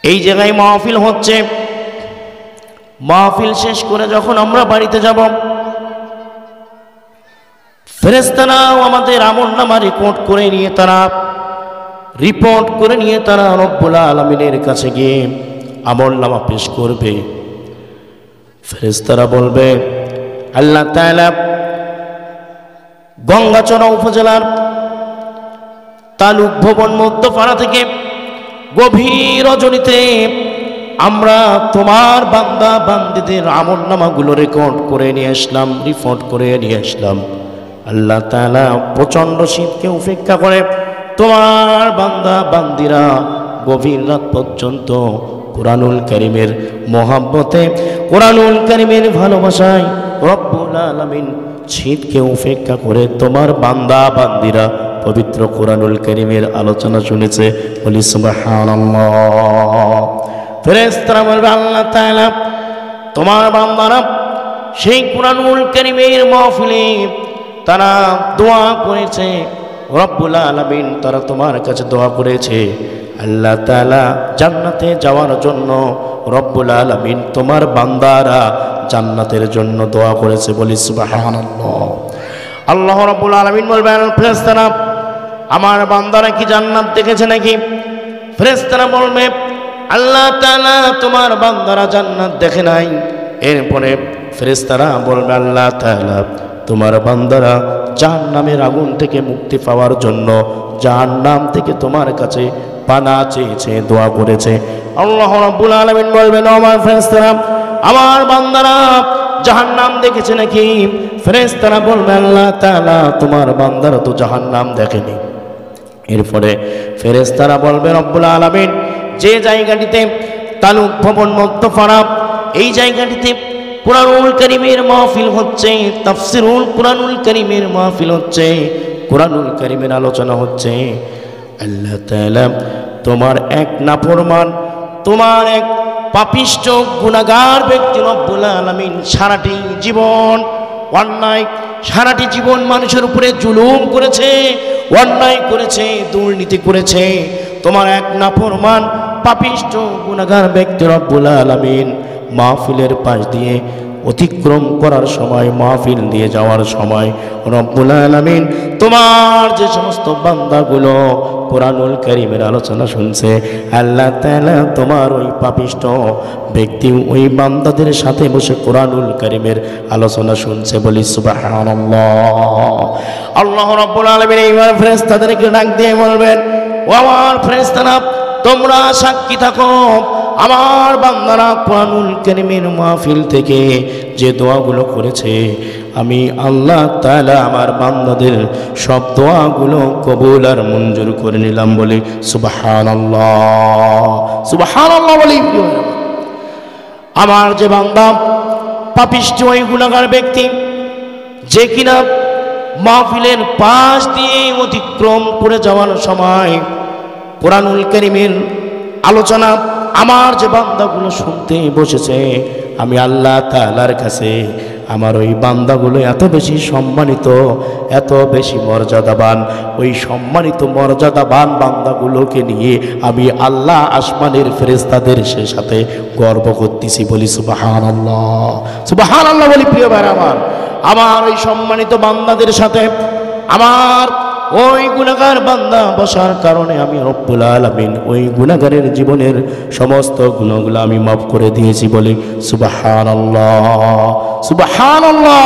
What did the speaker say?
এই জায়গায় মাহফিল হচ্ছে। মাহফিল শেষ করে যখন আমরা বাড়িতে যাব, ফেরেশতারাও আমাদের আমলনামা রিপোর্ট করে নিয়ে তারা রব্বুল আলামিনের কাছে গিয়ে আমলনামা পেশ করবে। ফেরেশতারা বলবে, আল্লাহ তাআলা গঙ্গাচড়া উপজেলার তালুক ভবন মধ্যপাড়া থেকে গভীর রজনীতে আমরা তোমার বান্দা বান্দীদের আমলনামাগুলো রিপোর্ট করে নিয়ে আসলাম। আল্লাহ তাআলা প্রচণ্ড শীতকে উপেক্ষা করে তোমার বান্দা বান্দীরা গভীর রাত পর্যন্ত কুরআনুল কারীমের মহব্বতে, কুরআনুল কারীমের ভালোবাসায় রব্বুল আলামিন শীতকে উপেক্ষা করে তোমার বান্দা বান্দীরা পবিত্র কুরআনুল কারীমের আলোচনা শুনেছে। বলি সুবহানাল্লাহ। ফেরেশতারা বলবে, আল্লাহ তাআলা তোমার বান্দারা সেই কুরআনুল কারীমের মাহফিলে তারা দোয়া করেছে, রব্বুল আলামিন তারা তোমার কাছে দোয়া করেছে। আল্লাহ তাআলা জান্নাতে যাওয়ার জন্য রব্বুল আলামিন তোমার বান্দারা জান্নাতের জন্য দোয়া করেছে। বলি সুবহানাল্লাহ। আল্লাহ রব্বুল আলামিন বলবেন, ফেরেশতারা আমার বান্দারা কি জান্নাত দেখেছে নাকি? ফেরেশতারা বলবে, আল্লাহ তাআলা তোমার বান্দারা জান্নাত দেখে নাই। এরপরে ফেরেশতারা বলবে, আল্লাহ তাআলা তোমার বান্দারা জাহান্নামের আগুন থেকে মুক্তি পাওয়ার জন্য জাহান্নাম থেকে তোমার কাছে পানা চেয়েছে, দোয়া করেছে। আল্লাহ রাব্বুল আলামিন বলবেন, আমার ফেরেশতারা আমার বান্দারা জাহান্নাম দেখেছে নাকি? ফেরেশতারা বলবে, আল্লাহ তাআলা তোমার বান্দারা তো জাহান্নাম দেখেনি। এরপরে ফেরেশতারা বলবে, রব্বুল আলামিন যে জায়গাটিতে তালুক ভবন মধ্যপাড়া, এই জায়গাটিতে কুরআনুল কারীমের মাহফিল হচ্ছে, তাফসীরুল কুরআনুল কারীমের মাহফিল হচ্ছে, কুরআনুল কারীমের আলোচনা হচ্ছে, আল্লাহ তাআলা তোমার এক নাফরমান, তোমার এক পাপিষ্ঠ গুনাহগার ব্যক্তি রব্বুল আলামিন সারাটি জীবন অন্যায়, সারাটি জীবন মানুষের উপরে জুলুম করেছে, অন্যায় করেছে, দুর্নীতি করেছে। তোমার এক নাফরমান পাপিষ্ঠ গুনাহগার ব্যক্তি রব্বুল আলামিন মাহফিলের পাশ দিয়ে অতিক্রম করার সময়, মাহফিল দিয়ে যাওয়ার সময় রব্বুল আলামিন তোমার যে সমস্ত বান্দাগুলো কুরআনুল কারীমের আলোচনা শুনছে, আল্লাহ তাআলা তোমার ওই পাপিষ্ঠ ব্যক্তি ওই বান্দাদের সাথে বসে কুরআনুল কারীমের আলোচনা শুনছে। বলি সুবহানাল্লাহ। আল্লাহ রাব্বুল আলামিন এইবার ফেরেশতাদেরকে ডাক দিয়ে বলবেন, ও আমার ফেরেশতারা তোমরা সাক্ষী থাকো, আমার বান্দারা কুরআনুল কারীমের মাহফিল থেকে যে দোয়াগুলো করেছে, আমি আল্লাহ তাআলা আমার বান্দাদের সব দোয়াগুলো কবুল আর মঞ্জুর করে নিলাম। বলি সুবহানাল্লাহ, সুবহানাল্লাহ। বলি আমার যে বান্দা পাপিষ্ঠ ওই গুনাহগার ব্যক্তি, যে কিনা মাহফিলের পাশ দিয়ে অতিক্রম করে যাওয়ার সময় কুরআনুল কারীমের আলোচনা আমার যে বান্দাগুলো শুনতে বসেছে, আমি আল্লাহ তাআলার কাছে আমার ওই বান্দাগুলো এত বেশি সম্মানিত, এত বেশি মর্যাদাবান, ওই সম্মানিত মর্যাদাবান বান্দাগুলোকে নিয়ে আমি আল্লাহ আসমানের ফেরেশতাদের সাথে গর্ব করতেছি। বলি সুবহানাল্লাহ, সুবহানাল্লাহ। বলি প্রিয় ভাই আমার ওই সম্মানিত বান্দাদের সাথে আমার ওই গুনাহগার বান্দা বসার কারণে আমি রব্বুল আলামিন ওই গুনাহগারের জীবনের সমস্ত গুনাহগুলো আমি মাফ করে দিয়েছি। বলি সুবহানাল্লাহ, সুবহানাল্লাহ।